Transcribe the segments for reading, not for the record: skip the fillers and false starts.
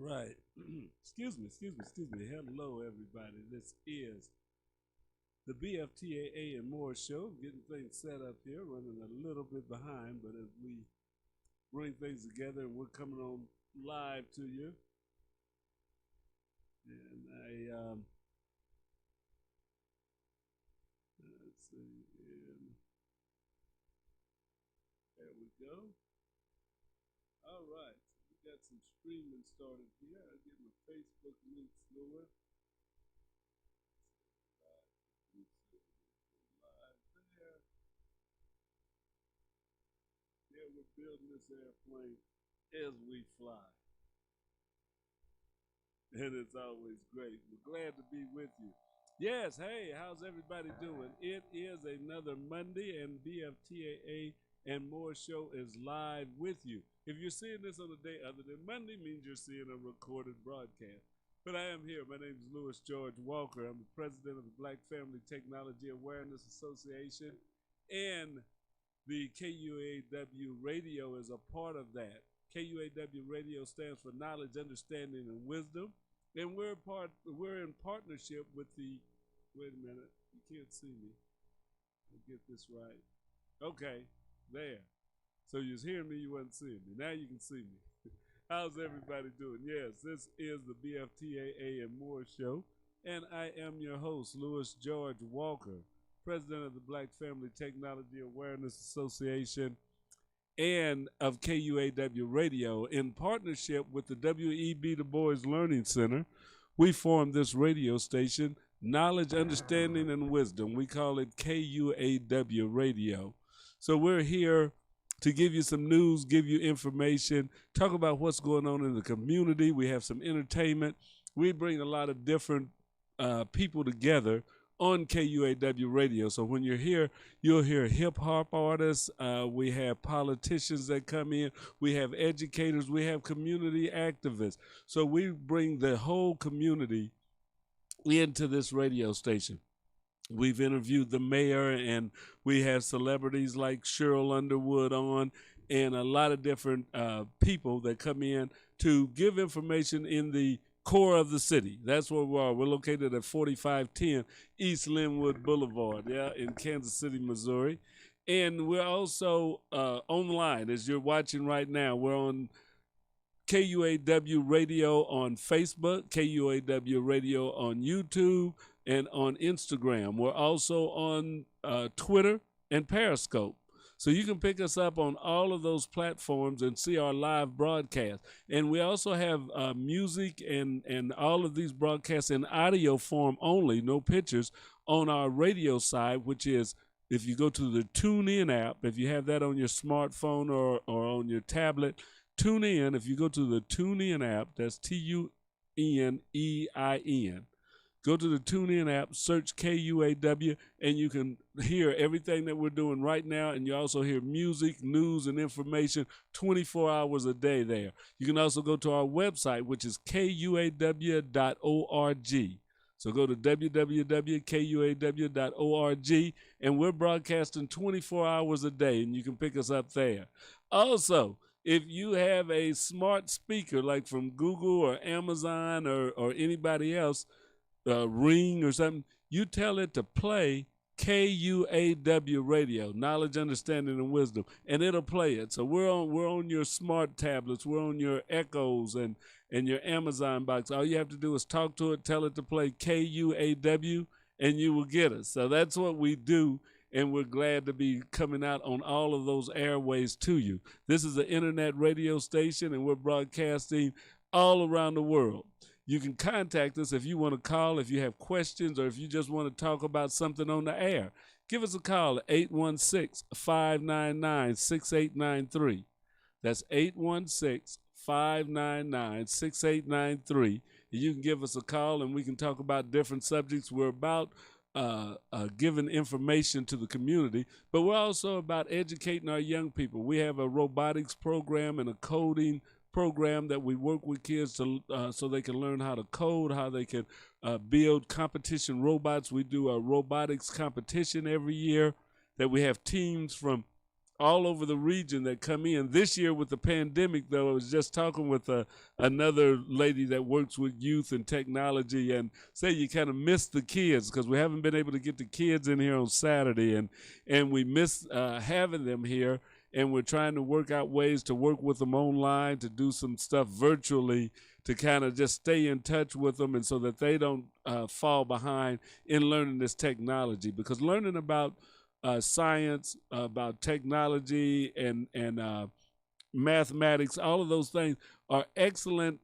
right. Excuse me. Hello, everybody. This is the BFTAA and more show. Getting things set up here, running a little bit behind, but as we bring things together, we're coming on live to you. And let's see, and there we go. All right, so we got some streaming started here. I'll get my Facebook links going. Live there. Yeah, we're building this airplane as we fly. And it's always great. We're glad to be with you. Yes, hey, how's everybody doing? It is another Monday, and BFTAA and more show is live with you. If you're seeing this on a day other than Monday, means you're seeing a recorded broadcast. But I am here. My name is Louis George Walker. I'm the president of the Black Family Technology Awareness Association, and the KUAW radio is a part of that. KUAW radio stands for Knowledge, Understanding, and Wisdom. And we're in partnership with the, wait a minute, you can't see me. I'll get this right. Okay, there. So you was hearing me, you wasn't seeing me. Now you can see me. How's everybody doing? Yes, this is the BFTAA and more show. And I am your host, Louis George Walker, president of the Black Family Technology Awareness Association and of KUAW Radio. In partnership with the W.E.B. Du Bois Learning Center, we formed this radio station, Knowledge, Understanding, and Wisdom. We call it KUAW Radio. So we're here to give you some news, give you information, talk about what's going on in the community. We have some entertainment. We bring a lot of different people together on KUAW Radio. So when you're here, you'll hear hip hop artists. We have politicians that come in. We have educators. We have community activists. So we bring the whole community into this radio station. We've interviewed the mayor, and we have celebrities like Cheryl Underwood on, and a lot of different people that come in to give information in the core of the city. That's where we are. We're located at 4510 East Linwood Boulevard, in Kansas City, Missouri. And we're also online, as you're watching right now. We're on KUAW Radio on Facebook, KUAW Radio on YouTube, and on Instagram. We're also on Twitter and Periscope. So you can pick us up on all of those platforms and see our live broadcast. And we also have music and all of these broadcasts in audio form only, no pictures, on our radio side, which is, if you go to the TuneIn app, if you have that on your smartphone or on your tablet, tune in. If you go to the TuneIn app, that's TuneIn. Go to the TuneIn app, search KUAW, and you can hear everything that we're doing right now. And you also hear music, news, and information 24 hours a day there. You can also go to our website, which is KUAW.org. So go to www.kuaw.org, and we're broadcasting 24 hours a day, and you can pick us up there. Also, if you have a smart speaker like from Google or Amazon or anybody else, Ring or something, you tell it to play KUAW Radio, Knowledge, Understanding, and Wisdom, and it'll play it. So we're on your smart tablets, we're on your Echoes and your Amazon box. All you have to do is talk to it, tell it to play KUAW, and you will get us. So that's what we do, and we're glad to be coming out on all of those airways to you. This is an internet radio station, and we're broadcasting all around the world. You can contact us if you want to call, if you have questions, or if you just want to talk about something on the air. Give us a call at 816-599-6893. That's 816-599-6893. You can give us a call, and we can talk about different subjects. We're about giving information to the community, but we're also about educating our young people. We have a robotics program and a coding program that we work with kids to so they can learn how to code, how they can build competition robots. We do a robotics competition every year that we have teams from all over the region that come in. This year with the pandemic, though, I was just talking with another lady that works with youth and technology, and say you kind of miss the kids because we haven't been able to get the kids in here on Saturday, and we miss having them here, and we're trying to work out ways to work with them online, to do some stuff virtually, to kind of just stay in touch with them, and so that they don't fall behind in learning this technology, because learning about science, about technology, and mathematics, all of those things are excellent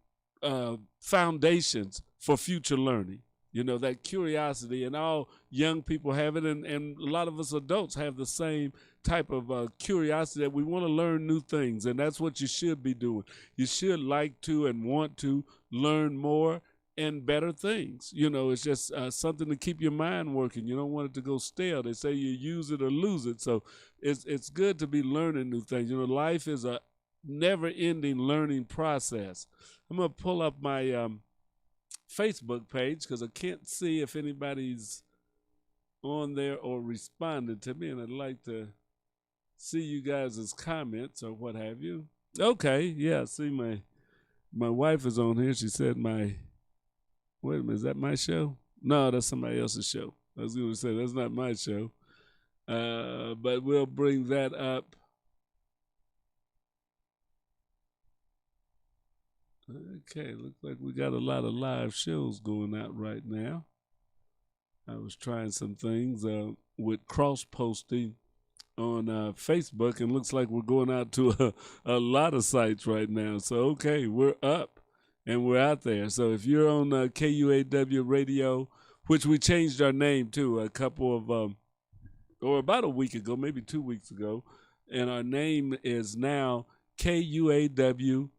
foundations for future learning. You know, that curiosity, and all young people have it, and a lot of us adults have the same type of curiosity that we want to learn new things, and that's what you should be doing. You should like to and want to learn more and better things. You know, it's just something to keep your mind working. You don't want it to go stale. They say you use it or lose it. So it's good to be learning new things. You know, life is a never-ending learning process. I'm going to pull up my Facebook page because I can't see if anybody's on there or responded to me, and I'd like to see you guys' comments or what have you. Okay, yeah, see my wife is on here. She said wait a minute, is that my show? No, that's somebody else's show. I was going to say that's not my show, but we'll bring that up. Okay, looks like we got a lot of live shows going out right now. I was trying some things with cross-posting on Facebook, and looks like we're going out to a lot of sites right now. So, okay, we're up, and we're out there. So if you're on KUAW Radio, which we changed our name to a couple of, or about a week ago, maybe 2 weeks ago, and our name is now KUAW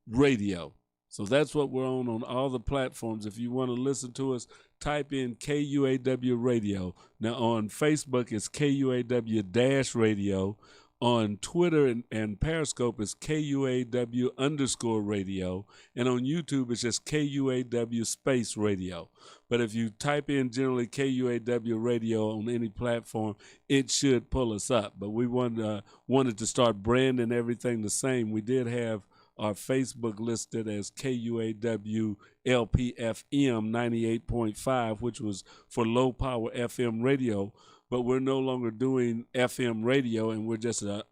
Radio. So that's what we're on all the platforms. If you want to listen to us, type in KUAW Radio. Now on Facebook, it's KUAW-radio. On Twitter and Periscope, it's KUAW_radio. And on YouTube, it's just KUAW space radio. But if you type in generally KUAW Radio on any platform, it should pull us up. But we wanted to start branding everything the same. We did have our Facebook listed as KUAW LPFM 98.5, which was for low power FM radio, but we're no longer doing FM radio, and we're just a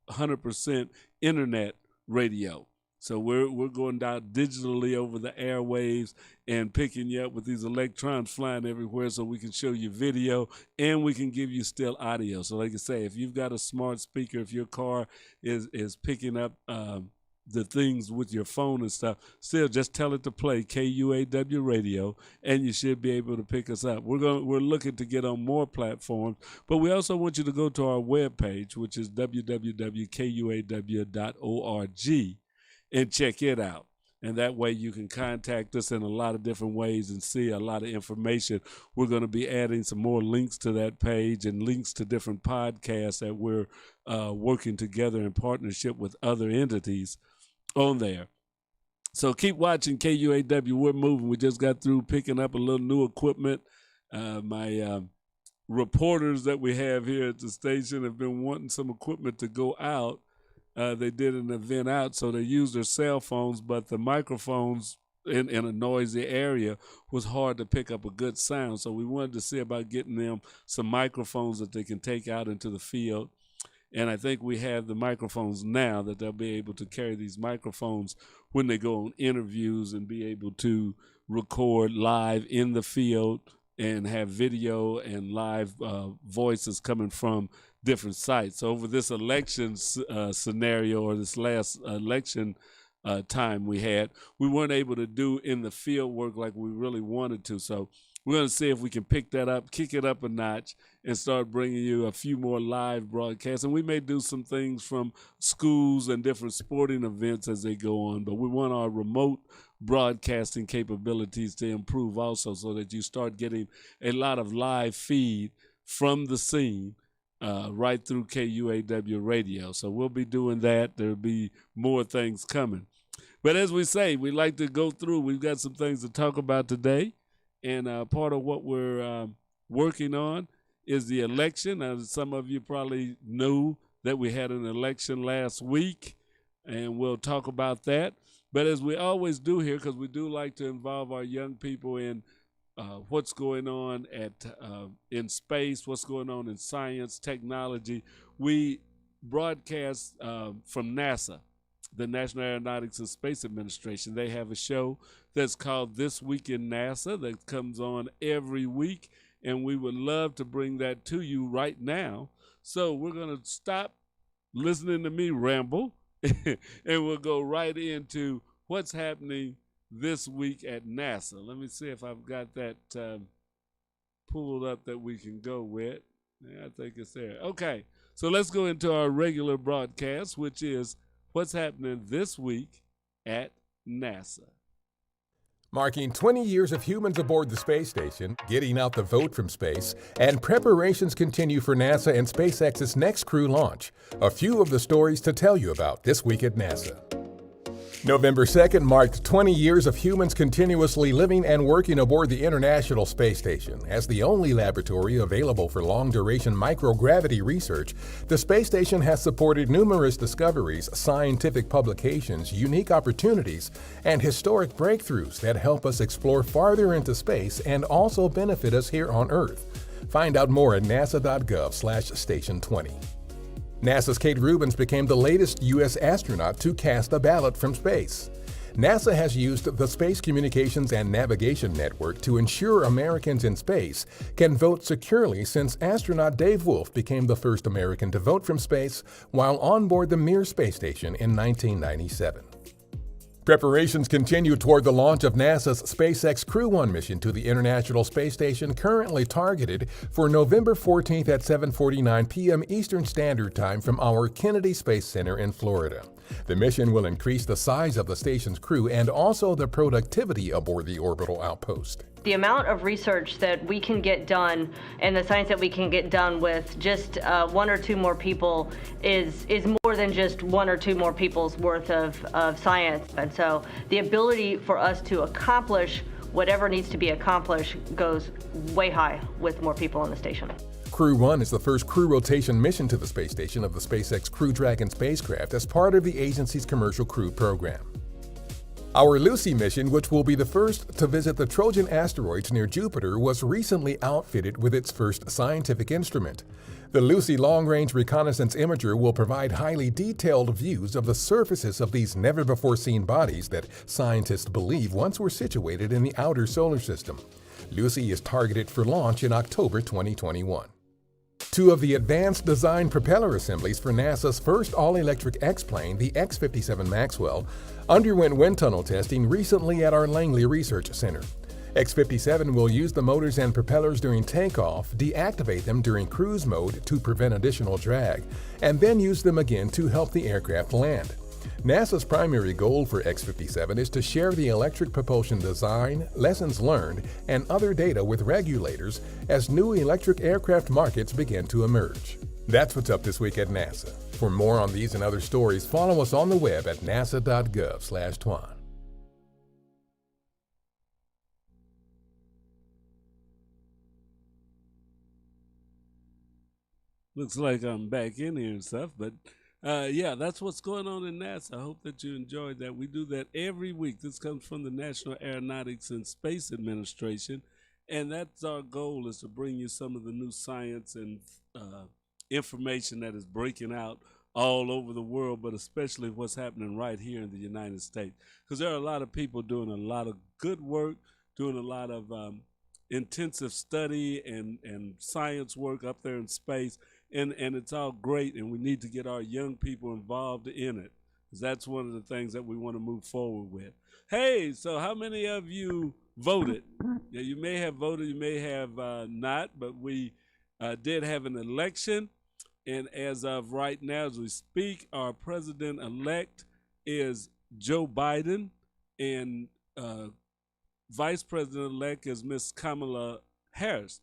100% internet radio. So we're going down digitally over the airwaves and picking you up with these electrons flying everywhere, so we can show you video and we can give you still audio. So like I say, if you've got a smart speaker, if your car is picking up the things with your phone and stuff, still just tell it to play KUAW Radio, and you should be able to pick us up. We're looking to get on more platforms, but we also want you to go to our webpage, which is www.kuaw.org, and check it out. And that way you can contact us in a lot of different ways and see a lot of information. We're going to be adding some more links to that page and links to different podcasts that we're working together in partnership with other entities on there. So keep watching KUAW. We're moving. We just got through picking up a little new equipment. My reporters that we have here at the station have been wanting some equipment to go out. They did an event out, so they used their cell phones, but the microphones in a noisy area was hard to pick up a good sound. So we wanted to see about getting them some microphones that they can take out into the field. And I think we have the microphones now that they'll be able to carry these microphones when they go on interviews and be able to record live in the field and have video and live voices coming from different sites. So over this election scenario, or this last election time we weren't able to do in the field work like we really wanted to. So we're going to see if we can pick that up, kick it up a notch, and start bringing you a few more live broadcasts. And we may do some things from schools and different sporting events as they go on, but we want our remote broadcasting capabilities to improve also, so that you start getting a lot of live feed from the scene right through KUAW Radio. So we'll be doing that. There'll be more things coming. But as we say, we like to go through. We've got some things to talk about today. And part of what we're working on is the election. As some of you probably knew, that we had an election last week, and we'll talk about that. But as we always do here, because we do like to involve our young people in what's going on in space, what's going on in science, technology, we broadcast from NASA, the National Aeronautics and Space Administration. They have a show that's called This Week in NASA that comes on every week, and we would love to bring that to you right now. So we're going to stop listening to me ramble, and we'll go right into what's happening this week at NASA. Let me see if I've got that pulled up that we can go with. Yeah, I think it's there. Okay, so let's go into our regular broadcast, which is what's happening this week at NASA. Marking 20 years of humans aboard the space station, getting out the vote from space, and preparations continue for NASA and SpaceX's next crew launch. A few of the stories to tell you about this week at NASA. November 2nd marked 20 years of humans continuously living and working aboard the International Space Station. As the only laboratory available for long-duration microgravity research, the space station has supported numerous discoveries, scientific publications, unique opportunities, and historic breakthroughs that help us explore farther into space and also benefit us here on Earth. Find out more at nasa.gov/station20. NASA's Kate Rubins became the latest U.S. astronaut to cast a ballot from space. NASA has used the Space Communications and Navigation Network to ensure Americans in space can vote securely since astronaut Dave Wolf became the first American to vote from space while on board the Mir space station in 1997. Preparations continue toward the launch of NASA's SpaceX Crew 1 mission to the International Space Station, currently targeted for November 14th at 7:49 p.m. Eastern Standard Time from our Kennedy Space Center in Florida. The mission will increase the size of the station's crew and also the productivity aboard the orbital outpost. The amount of research that we can get done and the science that we can get done with just one or two more people is more than just one or two more people's worth of science. And so the ability for us to accomplish whatever needs to be accomplished goes way high with more people on the station. Crew 1 is the first crew rotation mission to the space station of the SpaceX Crew Dragon spacecraft as part of the agency's commercial crew program. Our Lucy mission, which will be the first to visit the Trojan asteroids near Jupiter, was recently outfitted with its first scientific instrument. The Lucy Long-Range Reconnaissance Imager will provide highly detailed views of the surfaces of these never-before-seen bodies that scientists believe once were situated in the outer solar system. Lucy is targeted for launch in October 2021. Two of the advanced design propeller assemblies for NASA's first all-electric X-plane, the X-57 Maxwell, underwent wind tunnel testing recently at our Langley Research Center. X-57 will use the motors and propellers during takeoff, deactivate them during cruise mode to prevent additional drag, and then use them again to help the aircraft land. NASA's primary goal for X-57 is to share the electric propulsion design, lessons learned, and other data with regulators as new electric aircraft markets begin to emerge. That's what's up this week at NASA. For more on these and other stories, follow us on the web at nasa.gov/twan. Looks like I'm back in here and stuff, but yeah, that's what's going on in NASA. I hope that you enjoyed that. We do that every week. This comes from the National Aeronautics and Space Administration, and that's our goal, is to bring you some of the new science and information that is breaking out all over the world, but especially what's happening right here in the United States. Because there are a lot of people doing a lot of good work, doing a lot of intensive study and science work up there in space. And it's all great, and we need to get our young people involved in it, because that's one of the things that we want to move forward with. Hey, so how many of you voted? Yeah, you may have voted, you may have not, but we did have an election, and as of right now, as we speak, our president-elect is Joe Biden, and vice president-elect is Miss Kamala Harris.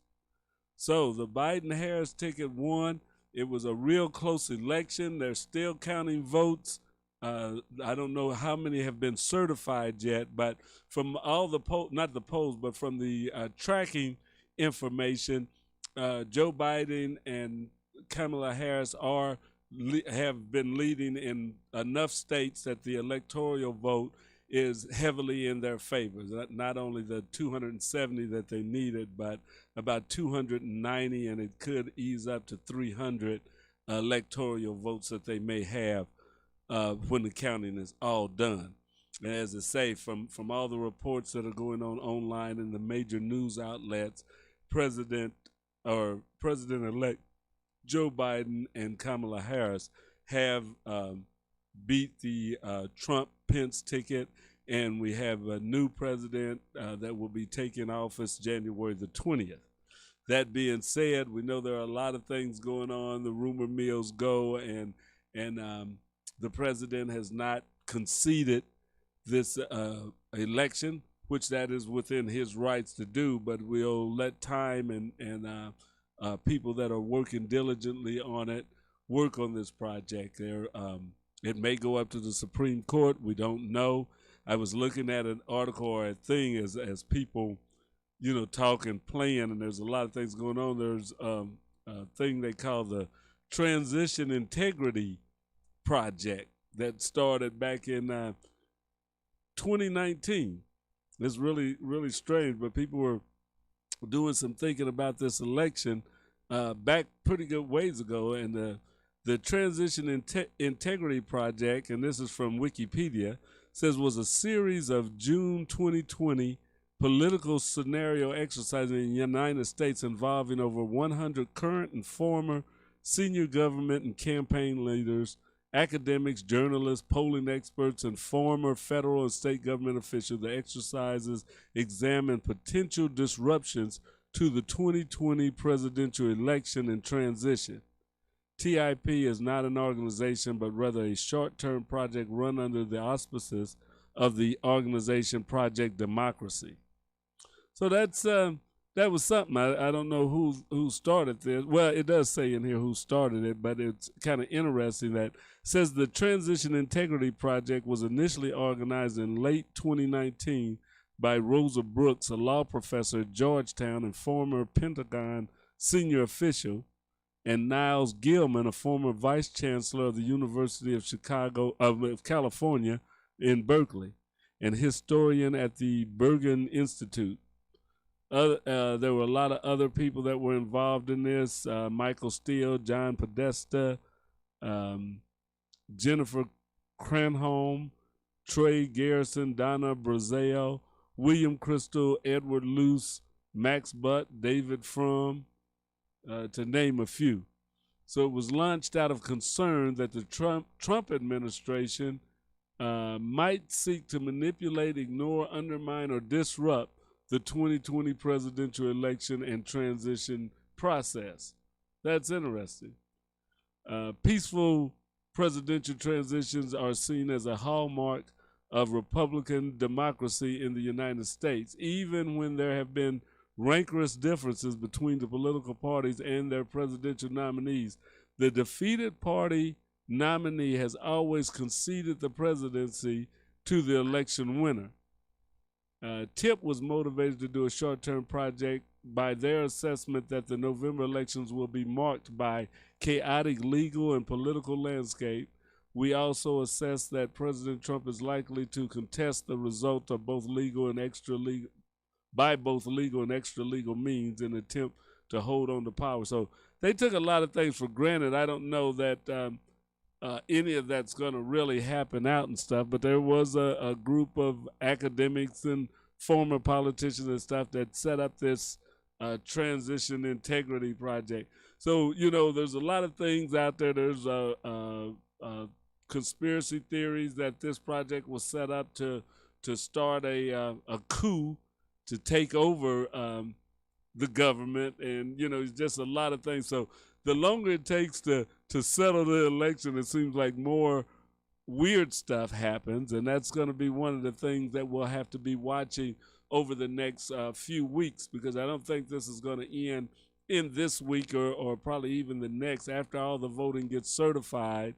So the Biden-Harris ticket won. It was a real close election. They're still counting votes. I don't know how many have been certified yet, but from all the not the polls, but from the tracking information, Joe Biden and Kamala Harris are have been leading in enough states that the electoral vote is heavily in their favor. Not only the 270 that they needed, but about 290, and it could ease up to 300 electoral votes that they may have when the counting is all done. And as I say, from all the reports that are going on online in the major news outlets, President-elect Joe Biden and Kamala Harris have beat the Trump-Pence ticket, and we have a new president that will be taking office January the 20th. That being said, we know there are a lot of things going on. The rumor mills go, and the president has not conceded this election, which that is within his rights to do, but we'll let time and people that are working diligently on it work on this project. It may go up to the Supreme Court. We don't know. I was looking at an article or a thing as people, talk and plan, and there's a lot of things going on. There's a thing they call the Transition Integrity Project that started back in 2019. It's really, really strange, but people were doing some thinking about this election back pretty good ways ago, and the Transition Integrity Project, and this is from Wikipedia, says was a series of June 2020 political scenario exercises in the United States involving over 100 current and former senior government and campaign leaders, academics, journalists, polling experts, and former federal and state government officials. The exercises examine potential disruptions to the 2020 presidential election and transition. TIP is not an organization, but rather a short-term project run under the auspices of the organization Project Democracy. So that was something. I don't know who started this. Well, it does say in here who started it, but it's kind of interesting that it says the Transition Integrity Project was initially organized in late 2019 by Rosa Brooks, a law professor at Georgetown and former Pentagon senior official, and Niles Gilman, a former vice chancellor of the University of California in Berkeley, and historian at the Bergen Institute. There were a lot of other people that were involved in this: Michael Steele, John Podesta, Jennifer Cranholm, Trey Garrison, Donna Brazil, William Crystal, Edward Luce, Max Butt, David Frum, to name a few. So it was launched out of concern that the Trump administration might seek to manipulate, ignore, undermine, or disrupt the 2020 presidential election and transition process. That's interesting. Peaceful presidential transitions are seen as a hallmark of Republican democracy in the United States, even when there have been rancorous differences between the political parties and their presidential nominees. The defeated party nominee has always conceded the presidency to the election winner. TIP was motivated to do a short-term project by their assessment that the November elections will be marked by chaotic legal and political landscape. We also assess that President Trump is likely to contest the result of both legal and extra legal means in an attempt to hold on to power. So they took a lot of things for granted. I don't know that any of that's going to really happen out and stuff, but there was a group of academics and former politicians and stuff that set up this Transition Integrity Project. So, there's a lot of things out there. There's conspiracy theories that this project was set up to start a coup to take over the government, and just a lot of things. So the longer it takes to settle the election, it seems like more weird stuff happens, and that's going to be one of the things that we'll have to be watching over the next few weeks, because I don't think this is going to end in this week or probably even the next. After all the voting gets certified,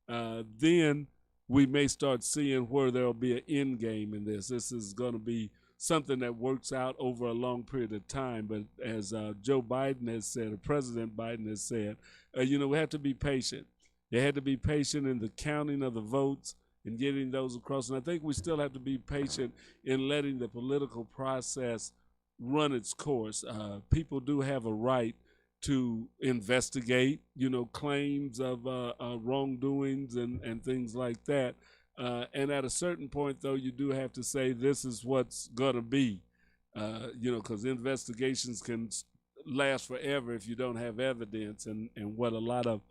then we may start seeing where there'll be an end game in this. This is going to be something that works out over a long period of time. But as Joe Biden has said, or President Biden has said, we have to be patient. They had to be patient in the counting of the votes and getting those across. And I think we still have to be patient in letting the political process run its course. People do have a right to investigate, claims of wrongdoings and things like that. And at a certain point, though, you do have to say this is what's going to be, because investigations can last forever if you don't have evidence. And what a lot of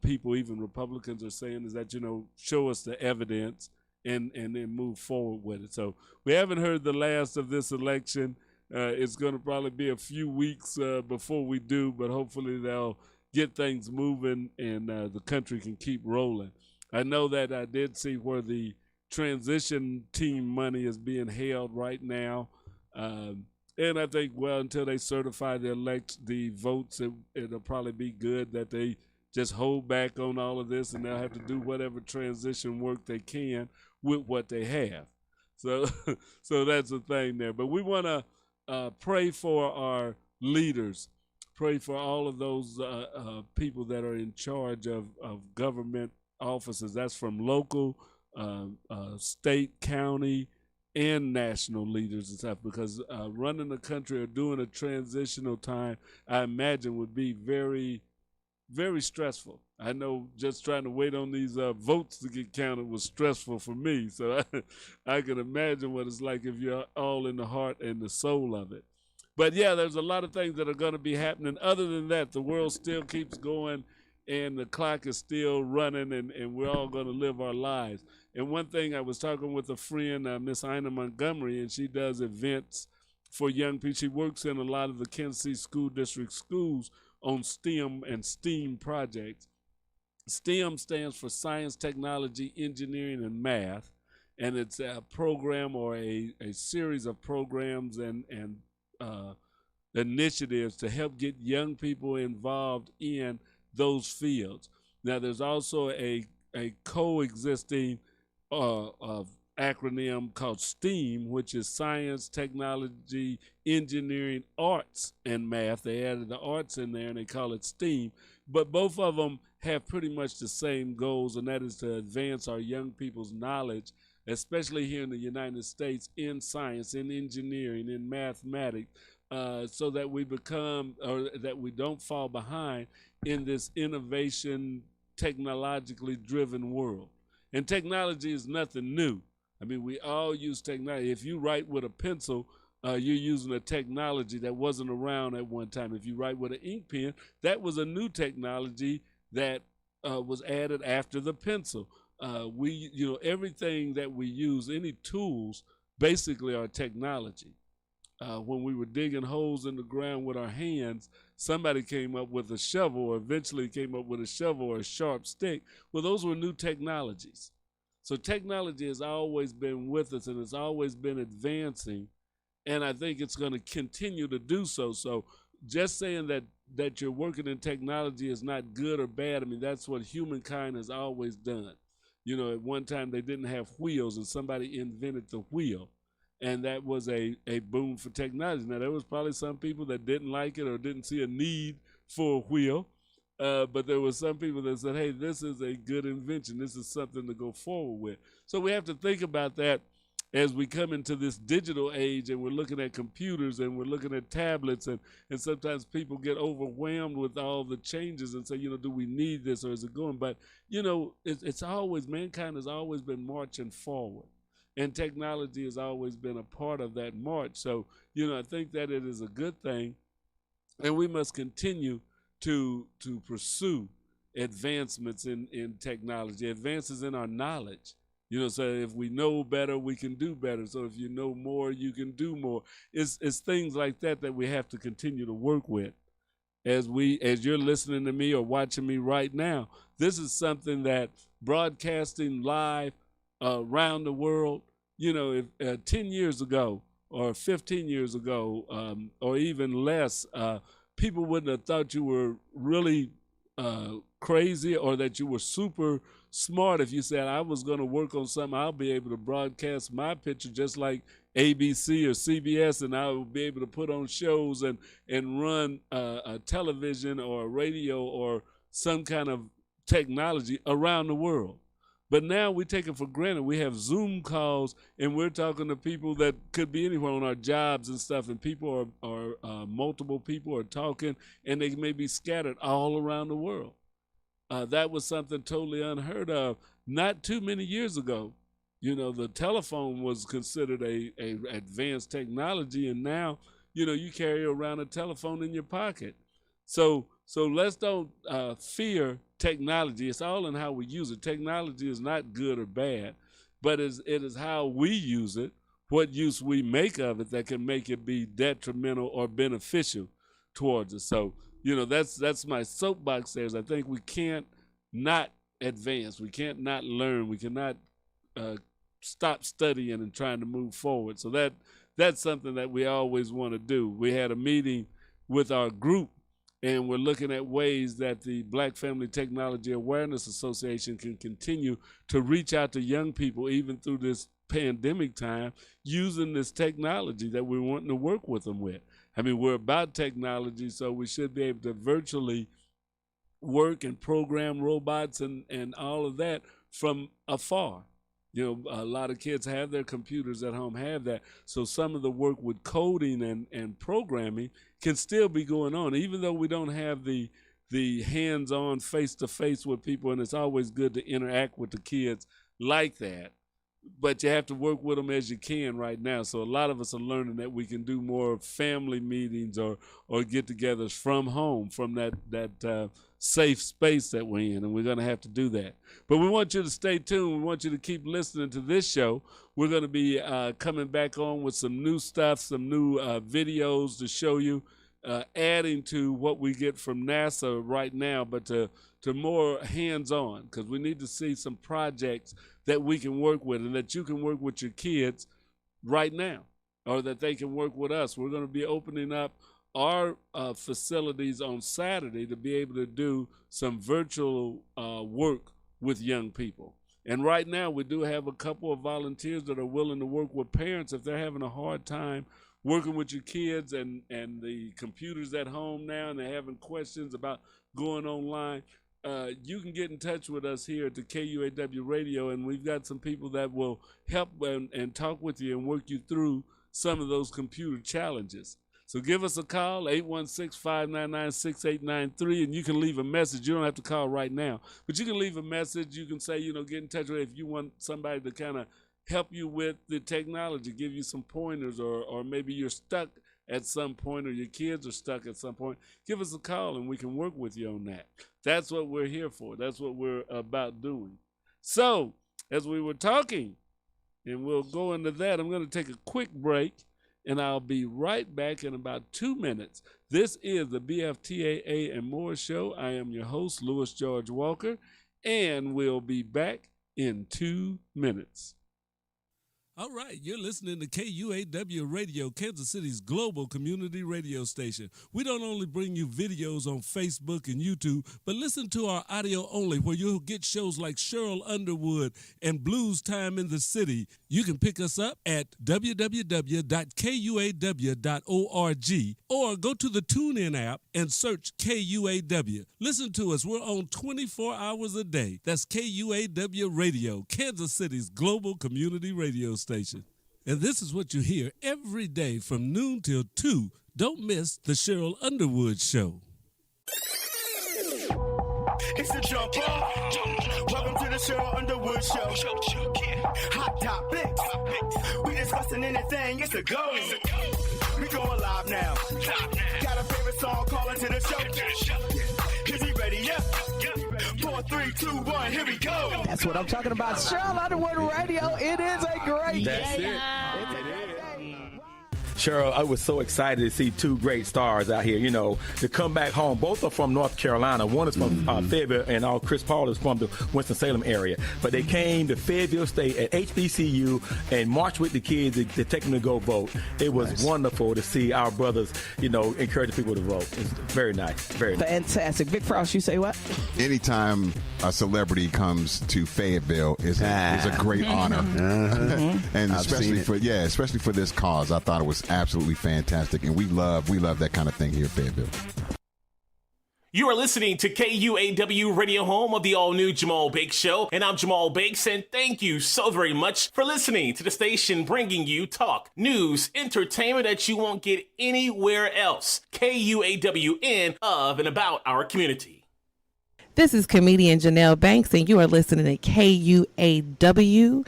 people, even Republicans, are saying is that, show us the evidence and then move forward with it. So we haven't heard the last of this election. It's going to probably be a few weeks before we do, but hopefully they'll get things moving and the country can keep rolling. I know that I did see where the transition team money is being held right now. And I think, until they certify the votes, it'll probably be good that they just hold back on all of this, and they'll have to do whatever transition work they can with what they have. So, so that's the thing there. But we want to pray for our leaders, pray for all of those people that are in charge of government offices. That's from local, state, county, and national leaders and stuff, because running the country or doing a transitional time, I imagine, would be very, very stressful. I know just trying to wait on these votes to get counted was stressful for me. So I can imagine what it's like if you're all in the heart and the soul of it. But yeah, there's a lot of things that are going to be happening. Other than that, the world still keeps going and the clock is still running, and we're all going to live our lives. And one thing, I was talking with a friend, Miss Ina Montgomery, and she does events for young people. She works in a lot of the Kansas City School District schools on STEM and STEAM projects. STEM stands for Science, Technology, Engineering, and Math, and it's a program or a series of programs and initiatives to help get young people involved in those fields. Now, there's also a coexisting acronym called STEAM, which is Science, Technology, Engineering, Arts, and Math. They added the arts in there and they call it STEAM. But both of them have pretty much the same goals, and that is to advance our young people's knowledge, especially here in the United States, in science, in engineering, in mathematics, so that we become, or that we don't fall behind in this innovation, technologically driven world. And technology is nothing new. I mean, we all use technology. If you write with a pencil, you're using a technology that wasn't around at one time. If you write with an ink pen, that was a new technology that was added after the pencil. Everything that we use, any tools, basically are technology. When we were digging holes in the ground with our hands, somebody came up with a shovel, or eventually came up with a shovel or a sharp stick. Well, those were new technologies. So technology has always been with us, and it's always been advancing, and I think it's going to continue to do so. So just saying that you're working in technology is not good or bad. I mean, that's what humankind has always done. At one time they didn't have wheels, and somebody invented the wheel. And that was a boom for technology. Now, there was probably some people that didn't like it or didn't see a need for a wheel, but there were some people that said, hey, this is a good invention. This is something to go forward with. So we have to think about that as we come into this digital age, and we're looking at computers and we're looking at tablets, and sometimes people get overwhelmed with all the changes and say, do we need this, or is it going? But, it's always, mankind has always been marching forward. And technology has always been a part of that march. So, I think that it is a good thing. And we must continue to pursue advancements in technology, advances in our knowledge. So if we know better, we can do better. So if you know more, you can do more. It's things like that we have to continue to work with. As you're listening to me or watching me right now, this is something that broadcasting live around the world, if 10 years ago or 15 years ago, or even less, people wouldn't have thought you were really crazy, or that you were super smart if you said, I was going to work on something, I'll be able to broadcast my picture just like ABC or CBS, and I will be able to put on shows and run a television or a radio or some kind of technology around the world. But now we take it for granted. We have Zoom calls, and we're talking to people that could be anywhere on our jobs and stuff, and people are multiple people are talking, and they may be scattered all around the world. That was something totally unheard of not too many years ago. You know, the telephone was considered a advanced technology, and now, you know, you carry around a telephone in your pocket. So let's don't fear technology. It's all in how we use it. Technology is not good or bad, but it is how we use it, what use we make of it that can make it be detrimental or beneficial towards us. So, you know, that's my soapbox there. I think we can't not advance. We can't not learn. We cannot stop studying and trying to move forward. So that's something that we always want to do. We had a meeting with our group, and we're looking at ways that the Black Family Technology Awareness Association can continue to reach out to young people even through this pandemic time using this technology that we're wanting to work with them with. I mean, we're about technology, so we should be able to virtually work and program robots and all of that from afar. You know, a lot of kids have their computers at home, have that. So some of the work with coding and programming can still be going on, even though we don't have the hands-on face-to-face with people, and it's always good to interact with the kids like that. But you have to work with them as you can right now. So a lot of us are learning that we can do more family meetings or get-togethers from home, from that safe space that we're in, and we're going to have to do that. But we want you to stay tuned. We want you to keep listening to this show. We're going to be coming back on with some new stuff, some new videos to show you, adding to what we get from NASA right now, but to more hands-on, because we need to see some projects that we can work with and that you can work with your kids right now, or that they can work with us. We're going to be opening up our facilities on Saturday to be able to do some virtual work with young people. And right now we do have a couple of volunteers that are willing to work with parents if they're having a hard time working with your kids and the computers at home now, and they're having questions about going online. You can get in touch with us here at the KUAW Radio, and we've got some people that will help and talk with you and work you through some of those computer challenges. So give us a call, 816-599-6893, and you can leave a message. You don't have to call right now, but you can leave a message. You can say, you know, get in touch with if you want somebody to kind of help you with the technology, give you some pointers, or maybe you're stuck at some point, or your kids are stuck at some point. Give us a call and we can work with you on that. That's what we're here for. That's what we're about doing. So, as we were talking, and we'll go into that, I'm going to take a quick break, and I'll be right back in about 2 minutes. This is the BFTAA and More Show. I am your host, Louis George Walker, and we'll be back in 2 minutes. All right, you're listening to KUAW Radio, Kansas City's global community radio station. We don't only bring you videos on Facebook and YouTube, but listen to our audio only, where you'll get shows like Cheryl Underwood and Blues Time in the City. You can pick us up at www.kuaw.org or go to the TuneIn app and search KUAW. Listen to us. We're on 24 hours a day. That's KUAW Radio, Kansas City's global community radio station. And this is what you hear every day from noon till 2. Don't miss the Cheryl Underwood Show. It's the jump off. Welcome to the Cheryl Underwood Show. Hot topics. We discussing anything. It's a go. We going live now. Got a favorite song calling to the show. Is he ready? Yep. 4, 3, 2, 1. Here we go. That's what I'm talking about. Cheryl Underwood Radio. It is a great That's day. it. It's a great day. Cheryl, I was so excited to see two great stars out here, you know, to come back home. Both are from North Carolina. One is from Fayetteville, and Chris Paul is from the Winston-Salem area. But they came to Fayetteville State at HBCU and marched with the kids to take them to go vote. It was wonderful to see our brothers, you know, encourage people to vote. It's very nice. Very nice. Fantastic. Vic Frost, you say what? Anytime a celebrity comes to Fayetteville is a great honor. And especially for this cause. I thought it was absolutely fantastic, and we love that kind of thing here in Fayetteville. You are listening to KUAW Radio, home of the all-new Jamal Bakes Show, and I'm Jamal Bakes, and thank you so very much for listening to the station bringing you talk, news, entertainment that you won't get anywhere else. KUAW, in, of, and about our community. This is comedian Janelle Banks, and you are listening to KUAW,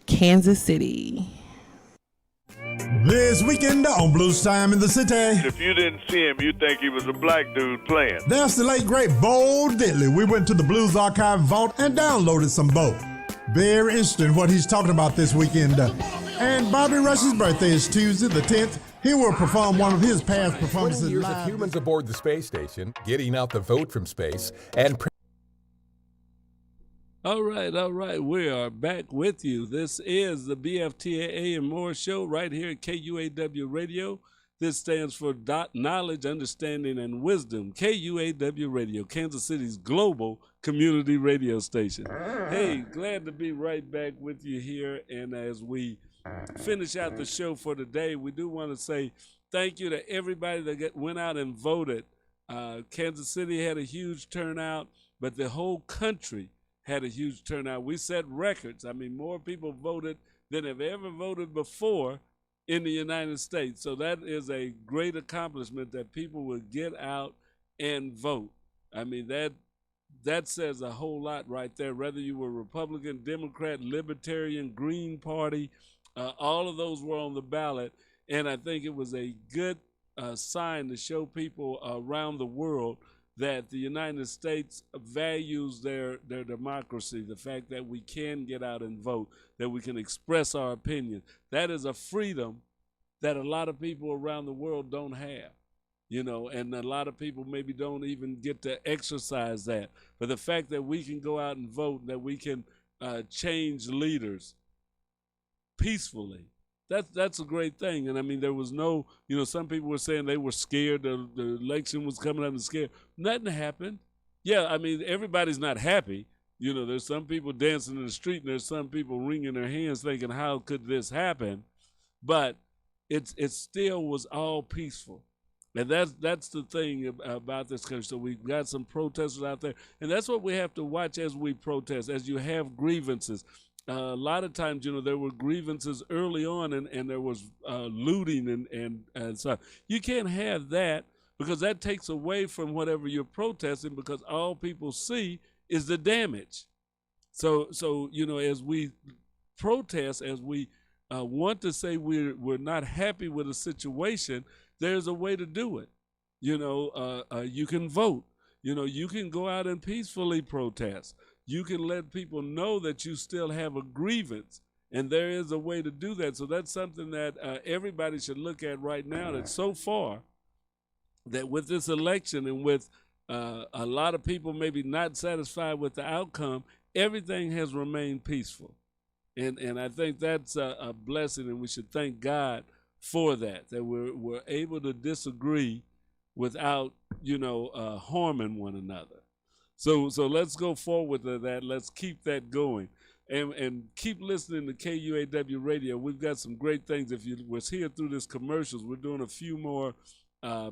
Kansas City. This weekend on Blues Time in the City. If you didn't see him, you'd think he was a black dude playing. That's the late, great Bo Diddley. We went to the Blues Archive Vault and downloaded some Bo. Very interesting what he's talking about this weekend. And Bobby Rush's birthday is Tuesday the 10th. He will perform one of his past performances 20 years live. of humans aboard the space station, getting out the vote from space, and... All right. We are back with you. This is the BFTAA and More show right here at KUAW Radio. This stands for Knowledge, Understanding, and Wisdom. KUAW Radio, Kansas City's global community radio station. Hey, glad to be right back with you here. And as we finish out the show for today, we do want to say thank you to everybody that went out and voted. Kansas City had a huge turnout, but the whole country had a huge turnout. We set records. I mean, more people voted than have ever voted before in the United States. So that is a great accomplishment that people will get out and vote. I mean, that says a whole lot right there, whether you were Republican, Democrat, Libertarian, Green Party, all of those were on the ballot. And I think it was a good sign to show people around the world that the United States values their democracy, the fact that we can get out and vote, that we can express our opinion. That is a freedom that a lot of people around the world don't have, and a lot of people maybe don't even get to exercise that. But the fact that we can go out and vote, that we can change leaders peacefully, that's a great thing. And I mean, there was no, some people were saying they were scared, the election was coming up and scared. Nothing happened. Yeah, I mean, everybody's not happy. There's some people dancing in the street and there's some people wringing their hands thinking, how could this happen? But it still was all peaceful. And that's the thing about this country. So we've got some protesters out there. And that's what we have to watch as we protest, as you have grievances. A lot of times, there were grievances early on and there was looting and stuff. You can't have that because that takes away from whatever you're protesting, because all people see is the damage. So as we protest, as we want to say we're not happy with a situation, there's a way to do it. You can vote. You can go out and peacefully protest. You can let people know that you still have a grievance, and there is a way to do that. So that's something that everybody should look at right now, that so far, that with this election and with a lot of people maybe not satisfied with the outcome, everything has remained peaceful. And I think that's a blessing, and we should thank God for that we're able to disagree without, harming one another. So let's go forward with that. Let's keep that going, and keep listening to KUAW Radio. We've got some great things. If you was here through this commercials, we're doing a few more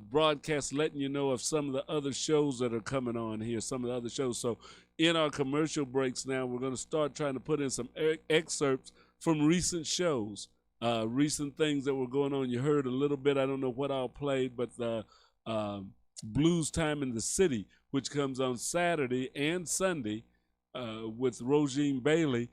broadcasts, letting you know of some of the other shows that are coming on here, some of the other shows. So in our commercial breaks now, we're going to start trying to put in some excerpts from recent shows, recent things that were going on. You heard a little bit. I don't know what all played, but the Blues Time in the City, which comes on Saturday and Sunday with Rogine Bailey,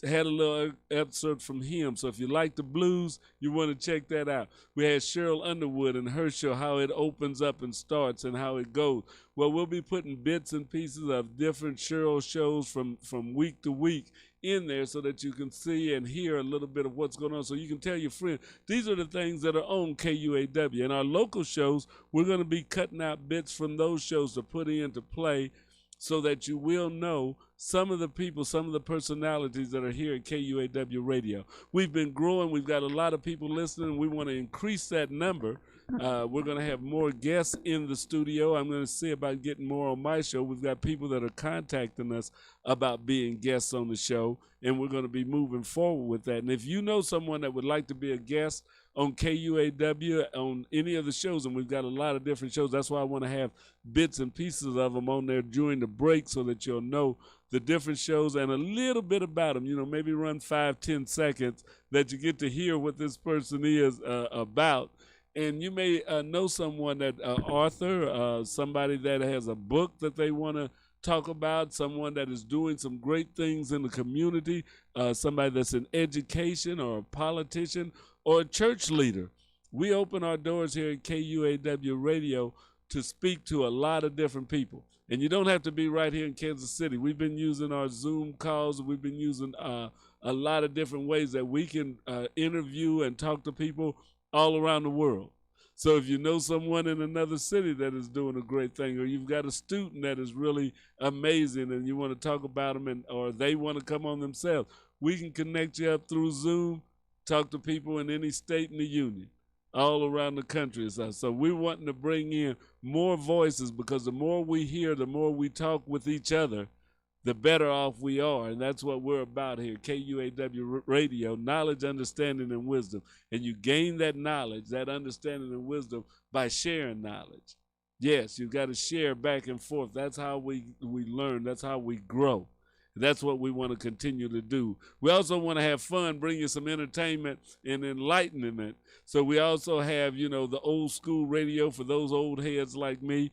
had a little excerpt from him. So if you like the blues, you want to check that out. We had Cheryl Underwood and her show, how it opens up and starts and how it goes. Well, we'll be putting bits and pieces of different Cheryl shows from week to week in there so that you can see and hear a little bit of what's going on. So you can tell your friend, these are the things that are on KUAW. And our local shows, we're going to be cutting out bits from those shows to put in to play so that you will know some of the people, some of the personalities that are here at KUAW Radio. We've been growing. We've got a lot of people listening. We want to increase that number. We're going to have more guests in the studio. I'm going to see about getting more on my show. We've got people that are contacting us about being guests on the show, and we're going to be moving forward with that. And if you know someone that would like to be a guest on KUAW on any of the shows, and we've got a lot of different shows. That's why I want to have bits and pieces of them on there during the break so that you'll know the different shows and a little bit about them. You know, maybe run 5-10 seconds that you get to hear what this person is about. And you may know someone that author, somebody that has a book that they want to talk about, someone that is doing some great things in the community, somebody that's in education or a politician or a church leader. We open our doors here at KUAW Radio to speak to a lot of different people. And you don't have to be right here in Kansas City. We've been using our Zoom calls. We've been using a lot of different ways that we can interview and talk to people all around the world. So if you know someone in another city that is doing a great thing, or you've got a student that is really amazing and you want to talk about them, or they want to come on themselves, we can connect you up through Zoom, talk to people in any state in the union, all around the country. So we're wanting to bring in more voices, because the more we hear, the more we talk with each other, the better off we are. And that's what we're about here, KUAW Radio, knowledge, understanding, and wisdom. And you gain that knowledge, that understanding and wisdom by sharing knowledge. Yes, you've got to share back and forth. That's how we learn. That's how we grow. That's what we want to continue to do. We also want to have fun, bring you some entertainment and enlightenment. So we also have, you know, the old school radio for those old heads like me,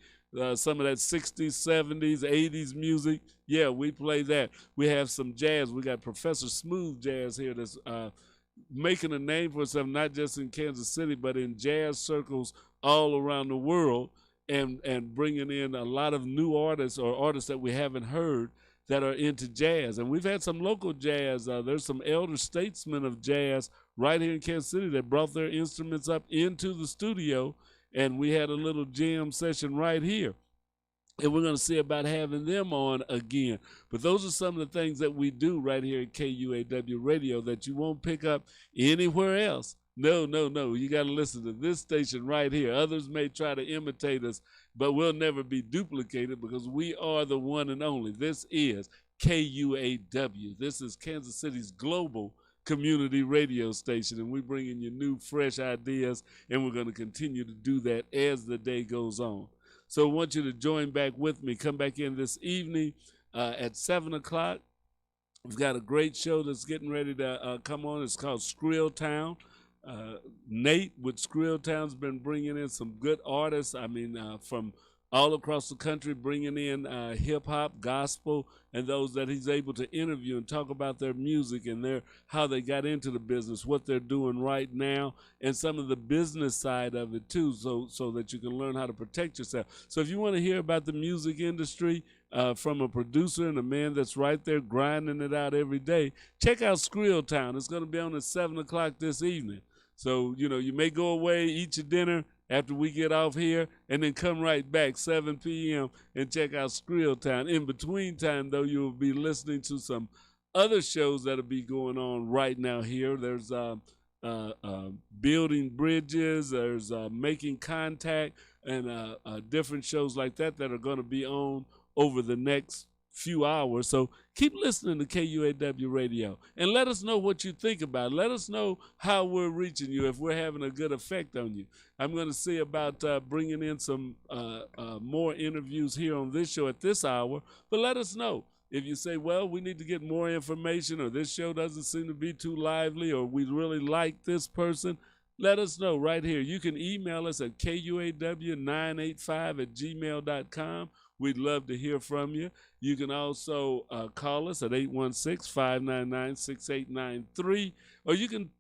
some of that 60s, 70s, 80s music. Yeah, we play that. We have some jazz. We got Professor Smooth Jazz here that's making a name for himself, not just in Kansas City, but in jazz circles all around the world, and bringing in a lot of new artists or artists that we haven't heard that are into jazz. And we've had some local jazz. There's some elder statesmen of jazz right here in Kansas City that brought their instruments up into the studio, and we had a little jam session right here. And we're going to see about having them on again. But those are some of the things that we do right here at KUAW Radio that you won't pick up anywhere else. No. You got to listen to this station right here. Others may try to imitate us, but we'll never be duplicated, because we are the one and only. This is KUAW. This is Kansas City's global community radio station, and we're bringing you new, fresh ideas, and we're going to continue to do that as the day goes on. So I want you to join back with me. Come back in this evening at 7 o'clock. We've got a great show that's getting ready to come on. It's called Skrill Town. Nate with Skrill Town's been bringing in some good artists. I mean, from all across the country, bringing in hip-hop, gospel, and those that he's able to interview and talk about their music and how they got into the business, what they're doing right now, and some of the business side of it too, so that you can learn how to protect yourself. So if you want to hear about the music industry from a producer and a man that's right there grinding it out every day, check out Skrill Town. It's going to be on at 7 o'clock this evening. So, you know, you may go away, eat your dinner after we get off here, and then come right back 7 p.m. and check out Skrill Town. In between time, though, you'll be listening to some other shows that'll be going on right now here. There's Building Bridges, there's Making Contact, and different shows like that are going to be on over the next few hours. So keep listening to KUAW Radio and let us know what you think about it. Let us know how we're reaching you, if we're having a good effect on you. I'm going to see about bringing in some more interviews here on this show at this hour, but let us know. If you say, well, we need to get more information, or this show doesn't seem to be too lively, or we really like this person, let us know right here. You can email us at KUAW985@gmail.com. We'd love to hear from you. You can also call us at 816-599-6893, or you can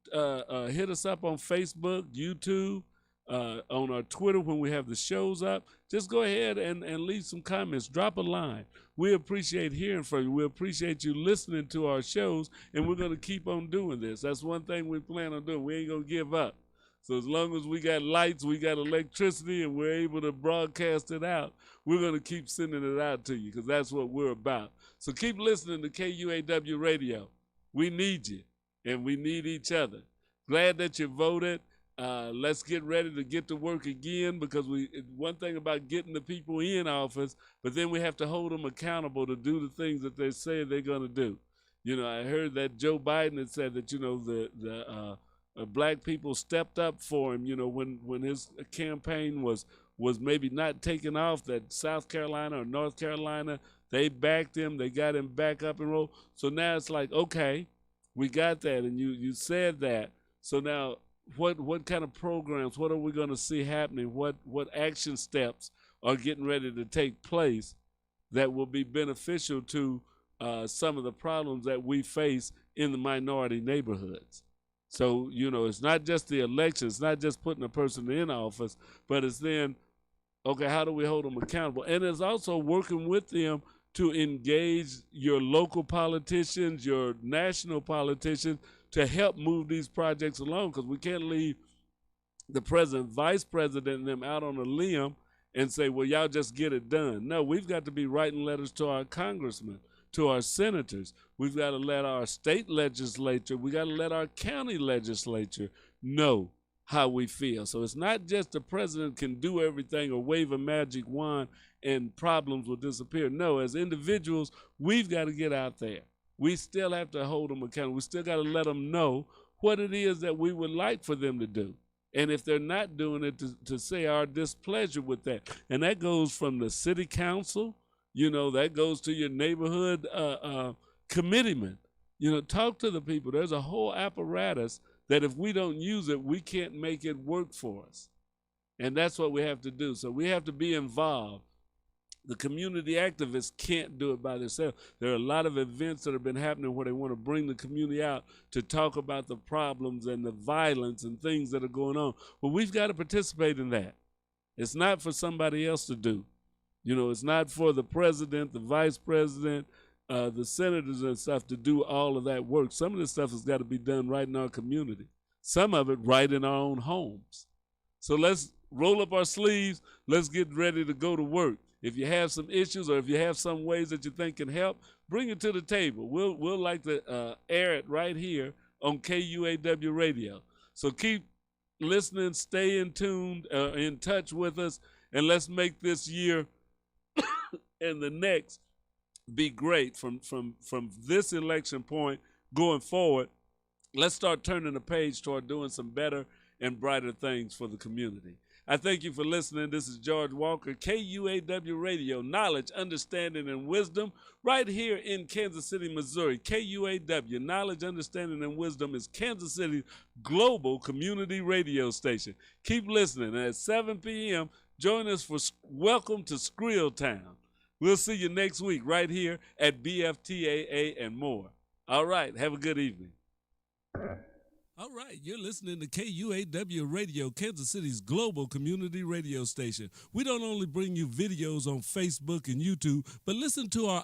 hit us up on Facebook, YouTube, on our Twitter when we have the shows up. Just go ahead and leave some comments. Drop a line. We appreciate hearing from you. We appreciate you listening to our shows, and we're going to keep on doing this. That's one thing we plan on doing. We ain't going to give up. So as long as we got lights, we got electricity, and we're able to broadcast it out, we're going to keep sending it out to you because that's what we're about. So keep listening to KUAW Radio. We need you, and we need each other. Glad that you voted. Let's get ready to get to work again because one thing about getting the people in office, but then we have to hold them accountable to do the things that they say they're going to do. You know, I heard that Joe Biden had said that, you know, the black people stepped up for him, you know, when his campaign was maybe not taking off, that South Carolina or North Carolina, they backed him, they got him back up and roll. So now it's like, okay, we got that, and you said that. So now what kind of programs, what are we going to see happening? What action steps are getting ready to take place that will be beneficial to some of the problems that we face in the minority neighborhoods? So, you know, it's not just the election, it's not just putting a person in office, but it's then, okay, how do we hold them accountable? And it's also working with them to engage your local politicians, your national politicians, to help move these projects along, because we can't leave the president, vice president, and them out on a limb and say, well, y'all just get it done. No, we've got to be writing letters to our congressmen, to our senators. We've got to let our state legislature, we got to let our county legislature know how we feel. So it's not just the president can do everything or wave a magic wand and problems will disappear. No, as individuals, we've got to get out there. We still have to hold them accountable. We still got to let them know what it is that we would like for them to do. And if they're not doing it, to say our displeasure with that. And that goes from the city council, you know, that goes to your neighborhood committeeman. You know, talk to the people. There's a whole apparatus that if we don't use it, we can't make it work for us. And that's what we have to do. So we have to be involved. The community activists can't do it by themselves. There are a lot of events that have been happening where they want to bring the community out to talk about the problems and the violence and things that are going on. Well, we've got to participate in that. It's not for somebody else to do. You know, it's not for the president, the vice president, the senators and stuff to do all of that work. Some of this stuff has got to be done right in our community. Some of it right in our own homes. So let's roll up our sleeves. Let's get ready to go to work. If you have some issues or if you have some ways that you think can help, bring it to the table. We'll like to air it right here on KUAW Radio. So keep listening, stay in touch with us, and let's make this year and the next be great from this election point going forward. Let's start turning the page toward doing some better and brighter things for the community. I thank you for listening. This is George Walker, KUAW Radio, knowledge, understanding, and wisdom, right here in Kansas City, Missouri. KUAW, knowledge, understanding, and wisdom is Kansas City's global community radio station. Keep listening. And at 7 p.m., join us for Welcome to Skrill Town. We'll see you next week right here at BFTAA and more. All right, have a good evening. All right, you're listening to KUAW Radio, Kansas City's global community radio station. We don't only bring you videos on Facebook and YouTube, but listen to our